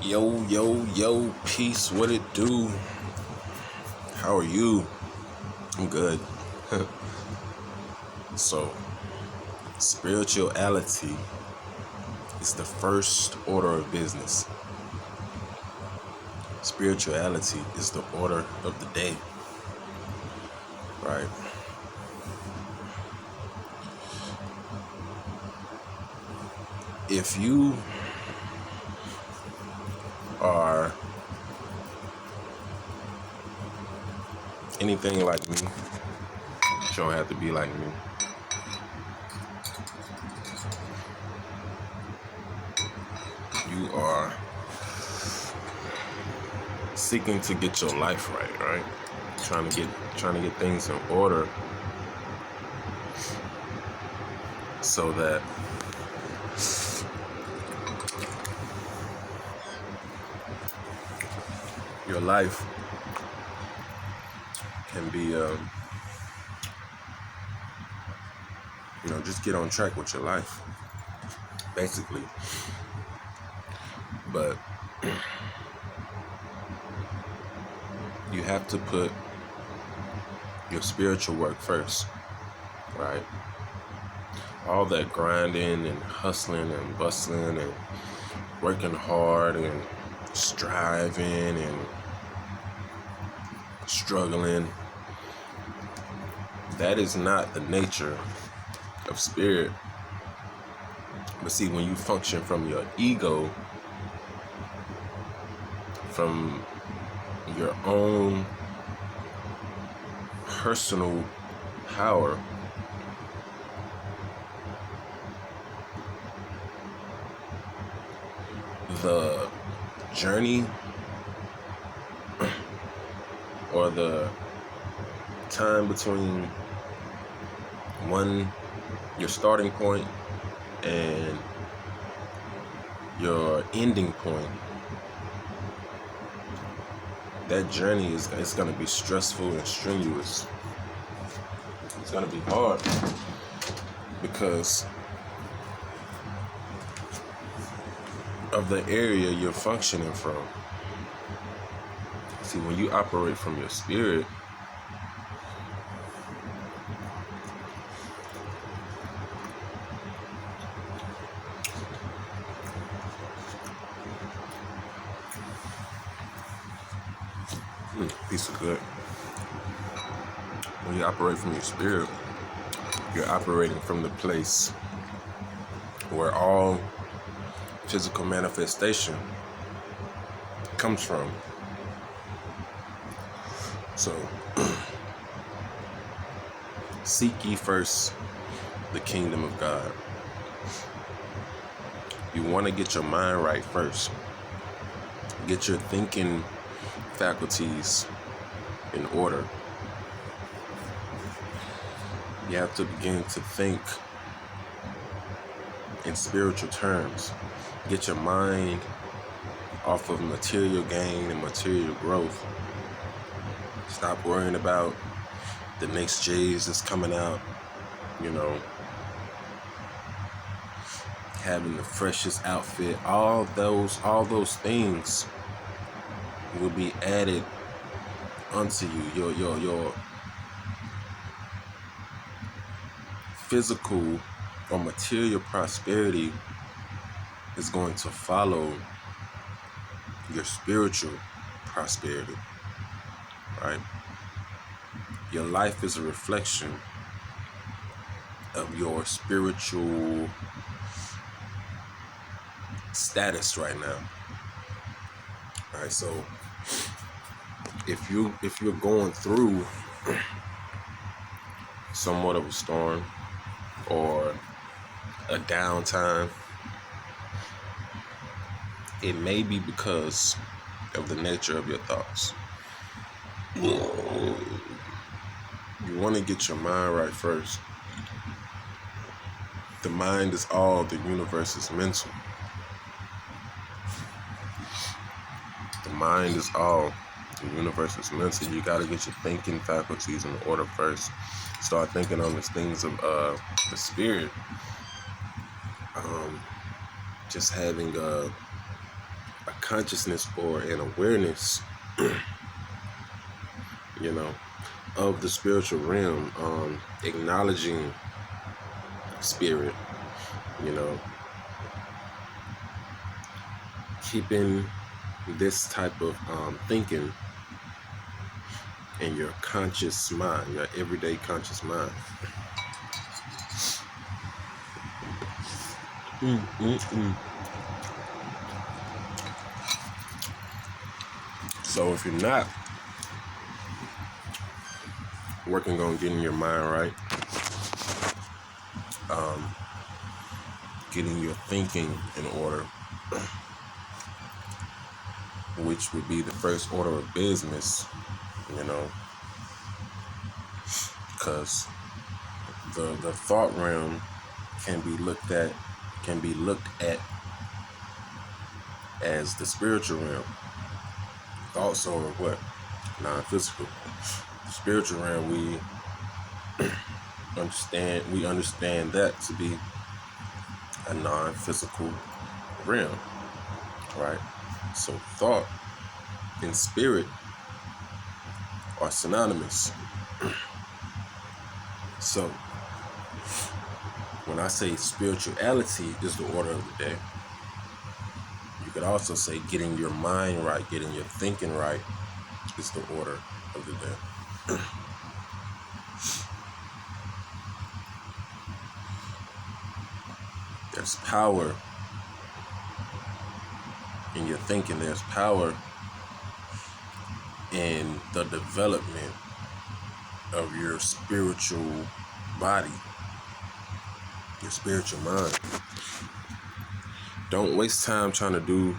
Yo, yo, yo, peace, what it do? How are you? I'm good. So, spirituality is the first order of business. Spirituality is the order of the day, right? If you are anything like me, you don't have to be like me. You are seeking to get your life right? Trying to get things in order so that your life can be, just get on track with your life, basically. But you have to put your spiritual work first, right? All that grinding and hustling and bustling and working hard and striving and struggling, that is not the nature of spirit. But see, when you function from your ego, from your own personal power, the journey or the time between your starting point and your ending point, that journey is going to be stressful and strenuous. It's going to be hard because of the area you're functioning from. See, when you operate from your spirit, piece of good. When you operate from your spirit, you're operating from the place where all physical manifestation comes from. So, seek ye first the kingdom of God. You want to get your mind right first. Get your thinking faculties in order. You have to begin to think in spiritual terms. Get your mind off of material gain and material growth. Stop worrying about the next J's that's coming out, having the freshest outfit. All those things will be added unto you. Your physical or material prosperity is going to follow your spiritual prosperity, right? Your life is a reflection of your spiritual status right now. All right, so if you're going through somewhat of a storm or a downtime, it may be because of the nature of your thoughts. You want to get your mind right first. The mind is all, the universe is mental. The mind is all, the universe is mental. You got to get your thinking faculties in order first. Start thinking on the things of the spirit. Just having a consciousness or an awareness, you know, of the spiritual realm, acknowledging spirit, you know, keeping this type of thinking in your conscious mind, your everyday conscious mind. So if you're not working on getting your mind right, getting your thinking in order, which would be the first order of business, you know, because the thought realm can be looked at as the spiritual realm. Thoughts are what? Non-physical. The spiritual realm, we understand that to be a non-physical realm, right? So thought and spirit are synonymous. So when I say spirituality is the order of the day, you could also say getting your mind right, getting your thinking right is the order of the day. There's power in your thinking. There's power in the development of your spiritual body, your spiritual mind. Don't waste time trying to do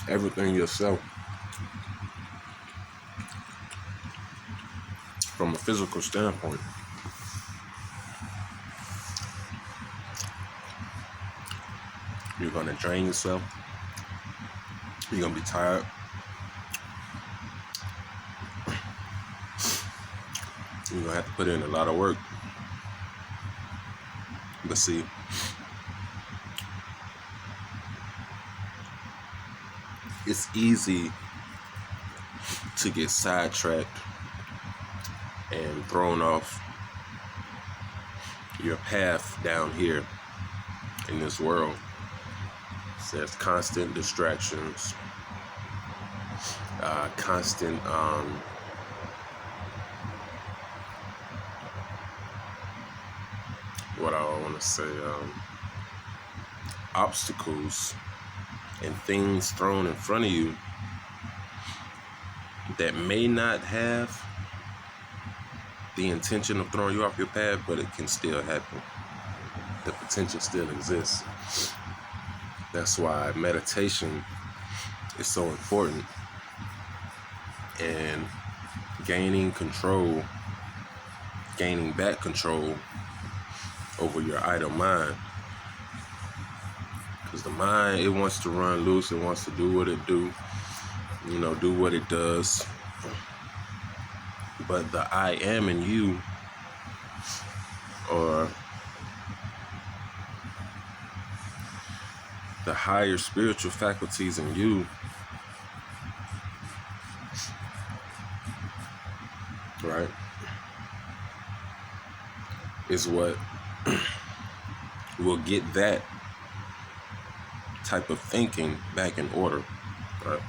everything yourself from a physical standpoint. You're going to drain yourself. You're going to be tired. You're going to have to put in a lot of work. But see, it's easy to get sidetracked and thrown off your path down here in this world. So there's constant distractions, constant obstacles and things thrown in front of you that may not have the intention of throwing you off your path, but it can still happen. The potential still exists. That's why meditation is so important, and gaining back control over your idle mind. Because the mind, it wants to run loose, it wants to do what it do, do what it does. But the I am in you, or the higher spiritual faculties in you, right, is what will get that type of thinking back in order, right?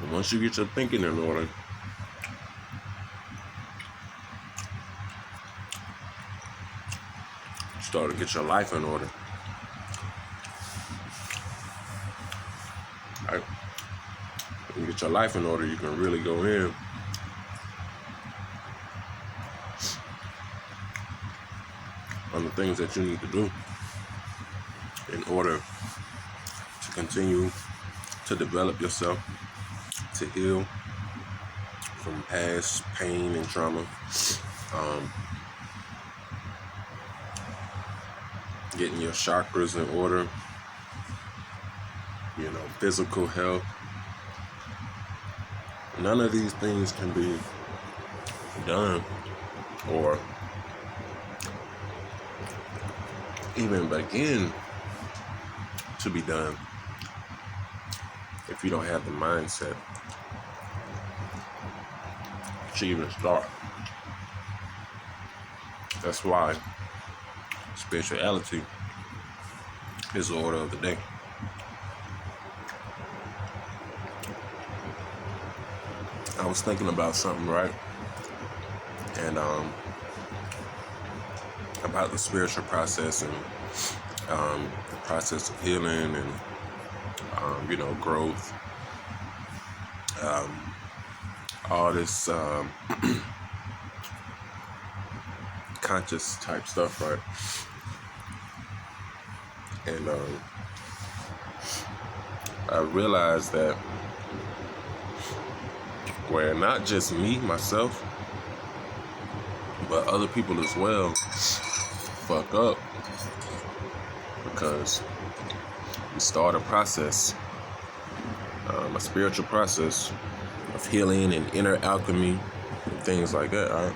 And once you get your thinking in order, you start to get your life in order, right? When you get your life in order, you can really go in on the things that you need to do in order to continue to develop yourself, to heal from past pain and trauma, getting your chakras in order, physical health. None of these things can be done or even begin to be done if you don't have the mindset to even start. That's why spirituality is the order of the day. I was thinking about something, right? And about the spiritual process and the process of healing and growth. All this conscious type stuff, right? And I realized that where not just me, myself, but other people as well fuck up because we start a process, a spiritual process of healing and inner alchemy and things like that, right?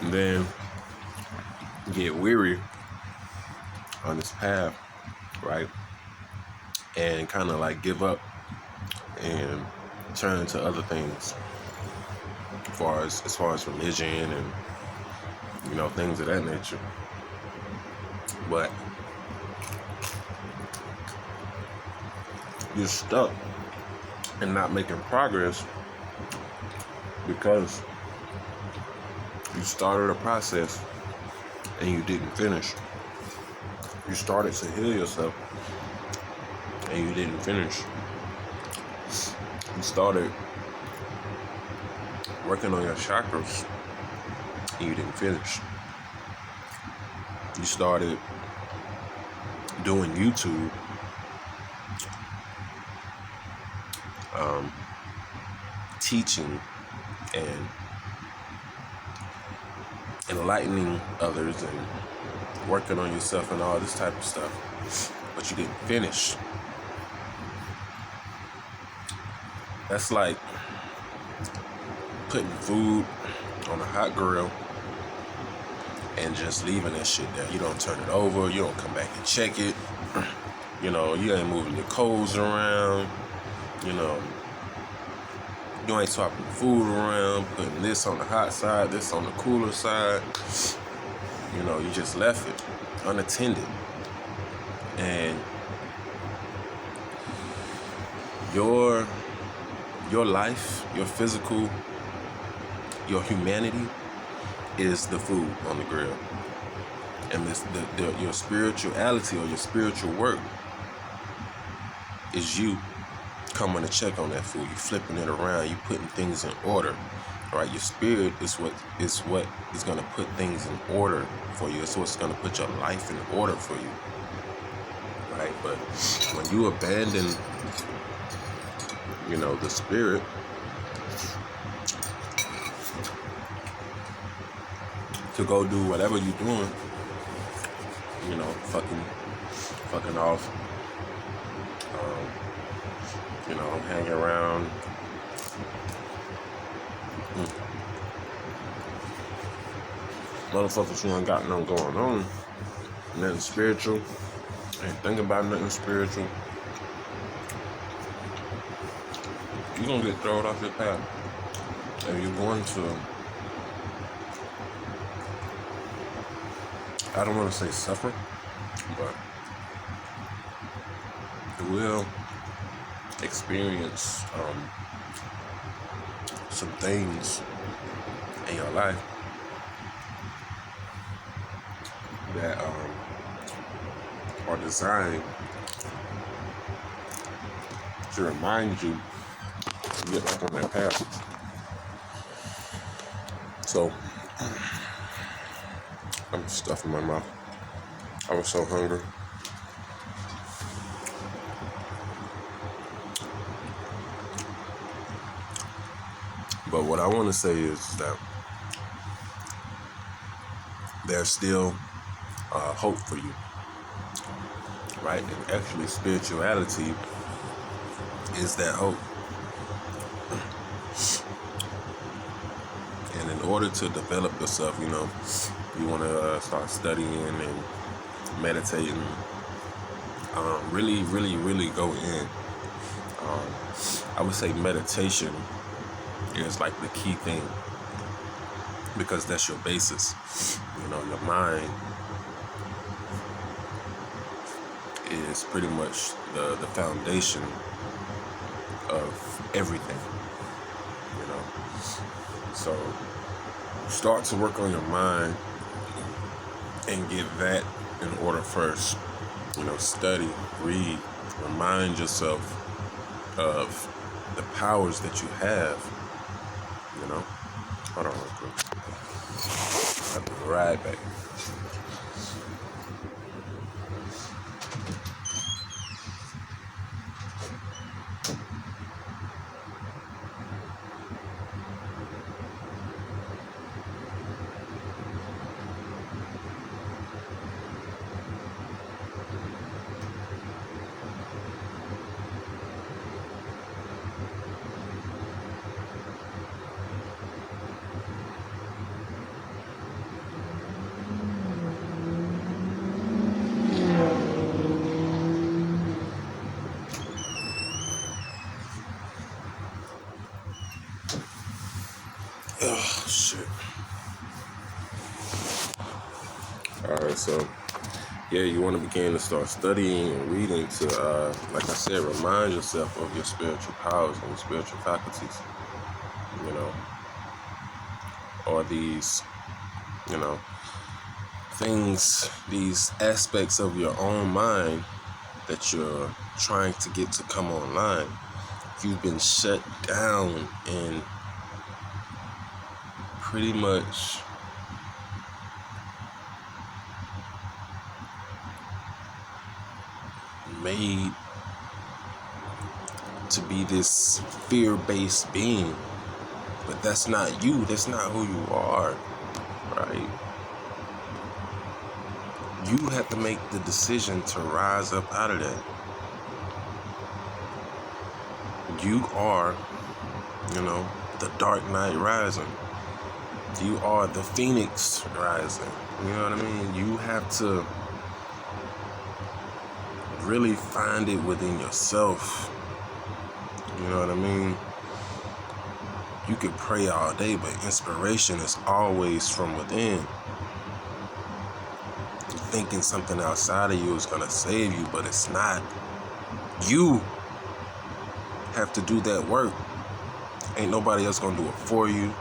And then get weary on this path, right? And kind of like give up and turn to other things as far as religion and things of that nature. But you're stuck and not making progress because you started a process and you didn't finish. You started to heal yourself and you didn't finish. You started working on your chakras and you didn't finish. You started doing YouTube teaching and enlightening others and working on yourself and all this type of stuff, but you didn't finish. That's like putting food on a hot grill and just leaving that shit there. You don't turn it over, you don't come back and check it, you ain't moving your coals around, you ain't swapping food around, putting this on the hot side, this on the cooler side. You just left it unattended. And your life, your physical, your humanity is the food on the grill. And your spirituality or your spiritual work is you coming to check on that food. You flipping it around, you putting things in order. Right? Your spirit is what is gonna put things in order for you. It's what's gonna put your life in order for you. Right? But when you abandon, the spirit, to go do whatever you're doing, fucking off, hanging around, motherfuckers who ain't got nothing going on, nothing spiritual, ain't thinking about nothing spiritual, you're gonna get thrown off your path. And you're going to, I don't want to say suffer, but you will experience some things in your life that are designed to remind you to get back on that path. So, I'm stuffing my mouth. I was so hungry. But what I want to say is that there's still hope for you, right? And actually, spirituality is that hope. And in order to develop yourself, you want to start studying and meditating, really go in. I would say meditation is like the key thing, because that's your basis. Your mind is pretty much the foundation of everything. So start to work on your mind and get that in order first. Study, read, remind yourself of the powers that you have. Hold on real quick. I'll be right back. Oh, shit. Alright, so you want to begin to start studying and reading to, like I said, remind yourself of your spiritual powers and your spiritual faculties. Or these, things, these aspects of your own mind that you're trying to get to come online. You've been shut down and pretty much made to be this fear-based being. But that's not you. That's not who you are, right? You have to make the decision to rise up out of that. You are, the Dark Knight rising. You are the Phoenix rising. You know what I mean? You have to really find it within yourself. You know what I mean? You could pray all day, but inspiration is always from within. Thinking something outside of you is going to save you, but it's not. You have to do that work. Ain't nobody else going to do it for you.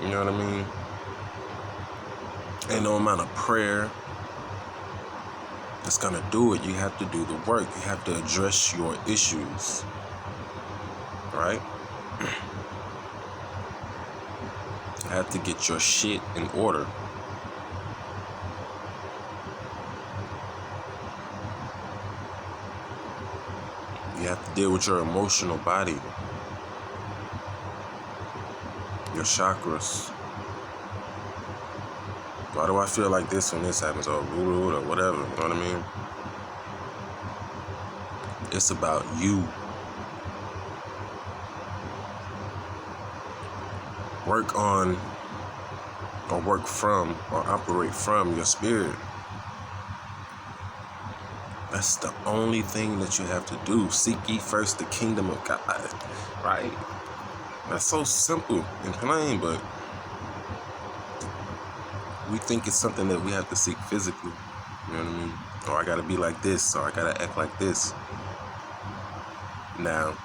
You know what I mean? Ain't no amount of prayer that's going to do it. You have to do the work. You have to address your issues. Right? You have to get your shit in order. You have to deal with your emotional body, your chakras. Why do I feel like this when this happens? Or whatever, you know what I mean? It's about you. Work on, or work from, or operate from your spirit. That's the only thing that you have to do. Seek ye first the kingdom of God, right? That's so simple and plain, but we think it's something that we have to seek physically. You know what I mean? Or I gotta be like this, or I gotta act like this. Now,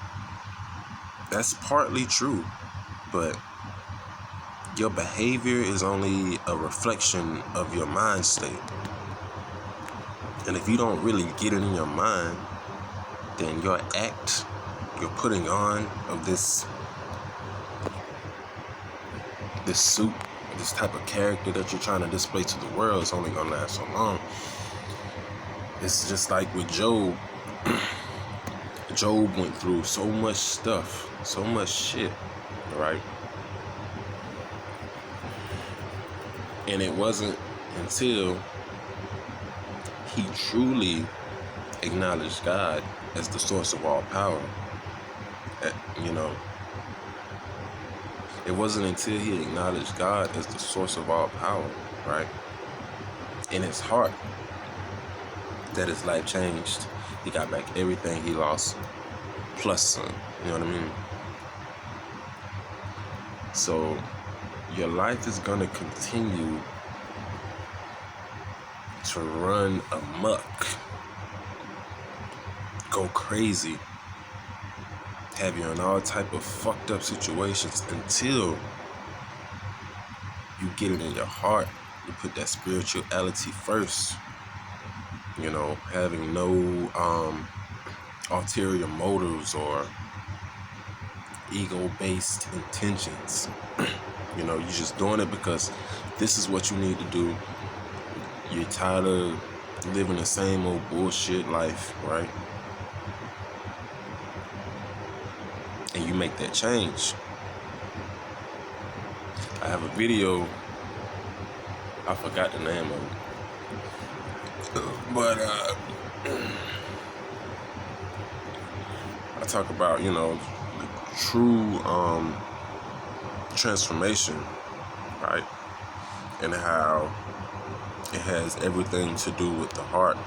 that's partly true, but your behavior is only a reflection of your mind state. And if you don't really get it in your mind, then your act, your putting on of this suit, this type of character that you're trying to display to the world is only gonna last so long. It's just like with Job. Job went through so much stuff, so much shit, right? And it wasn't until he truly acknowledged God as the source of all power, It wasn't until he acknowledged God as the source of all power, right, in his heart, that his life changed. He got back everything he lost, plus some. You know what I mean? So your life is going to continue to run amok, go crazy, have you in all type of fucked up situations until you get it in your heart. You put that spirituality first, you know, having no ulterior motives or ego-based intentions. You know, you're just doing it because this is what you need to do. You're tired of living the same old bullshit life, right? And you make that change. I have a video, I forgot the name of it, but I talk about, you know, the true transformation, right? And how it has everything to do with the heart.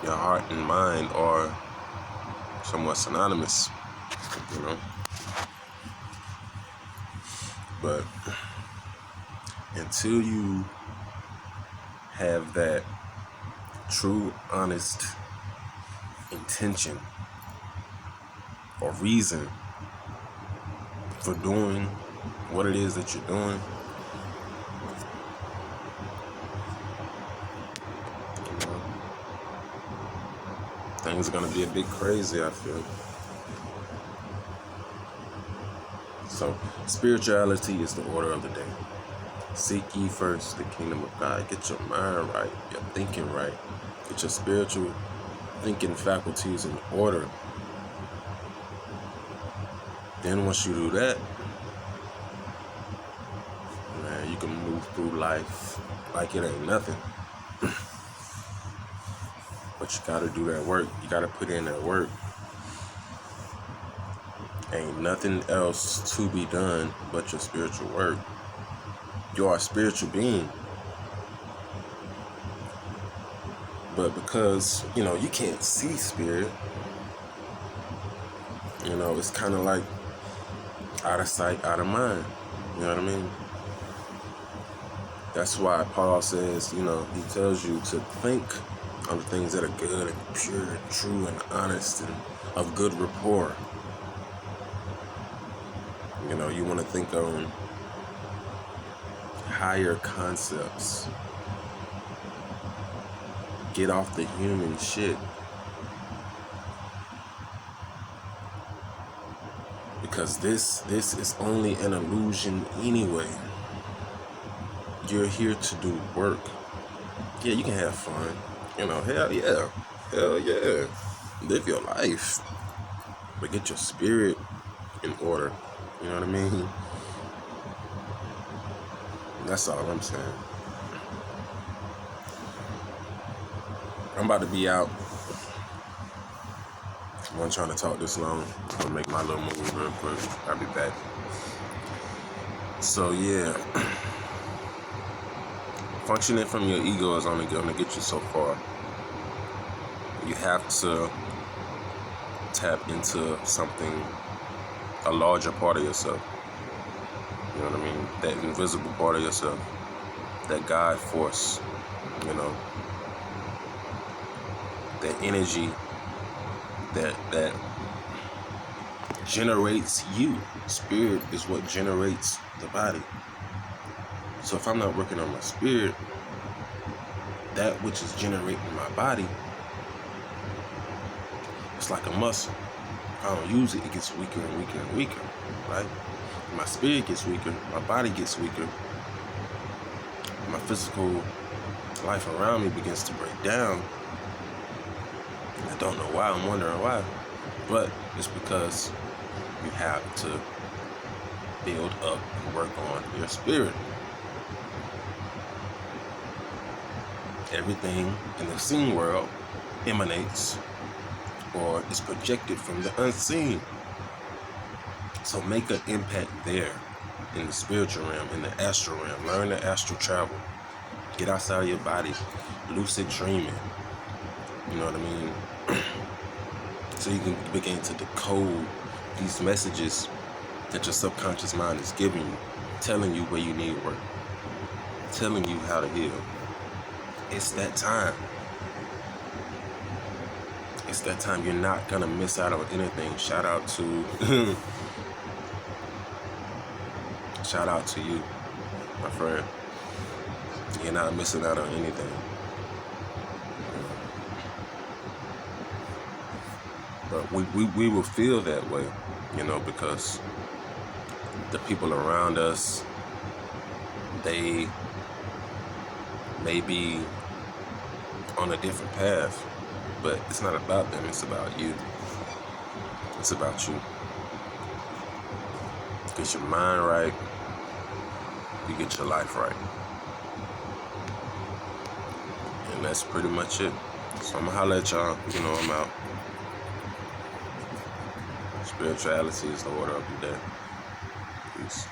Your heart and mind are somewhat synonymous, you know. But until you have that true, honest intention or reason for doing what it is that you're doing, you know, things are gonna be a bit crazy, I feel. So spirituality is the order of the day. Seek ye first the kingdom of God. Get your mind right, your thinking right. Get your spiritual thinking faculties in order. Then once you do that, man, you can move through life like it ain't nothing. But you gotta do that work. You gotta put in that work. Ain't nothing else to be done but your spiritual work. You are a spiritual being. But because, you know, you can't see spirit, you know, it's kind of like out of sight, out of mind. You know what I mean? That's why Paul says, you know, he tells you to think on the things that are good and pure and true and honest and of good rapport. You know, you want to think on higher concepts. Get off the human shit. Because this is only an illusion anyway. You're here to do work. Yeah, you can have fun. You know, hell yeah. Hell yeah. Live your life. But get your spirit in order. You know what I mean? That's all I'm saying. I'm about to be out. I wasn't trying to talk this long. I'm gonna make my little move real quick. I'll be back. So yeah. Functioning from your ego is only gonna get you so far. You have to tap into something, a larger part of yourself. You know what I mean? That invisible part of yourself. That God force, you know. That energy that generates you. Spirit is what generates the body. So if I'm not working on my spirit, that which is generating my body, it's like a muscle. If I don't use it, it gets weaker and weaker and weaker, right? My spirit gets weaker, my body gets weaker, my physical life around me begins to break down. I don't know why, I'm wondering why, but it's because you have to build up and work on your spirit. Everything in the seen world emanates or is projected from the unseen. So make an impact there in the spiritual realm, in the astral realm. Learn the astral travel. Get outside of your body. Lucid dreaming. You know what I mean? So you can begin to decode these messages that your subconscious mind is giving you, telling you where you need work, telling you how to heal. It's that time. It's that time. You're not gonna miss out on anything. Shout out to shout out to you, my friend. You're not missing out on anything. But we will feel that way, you know, because the people around us, they may be on a different path, but it's not about them, it's about you. It's about you. Get your mind right, you get your life right. And that's pretty much it. So I'm gonna holler at y'all, you know, I'm out. Spirituality is the order of the day. Peace.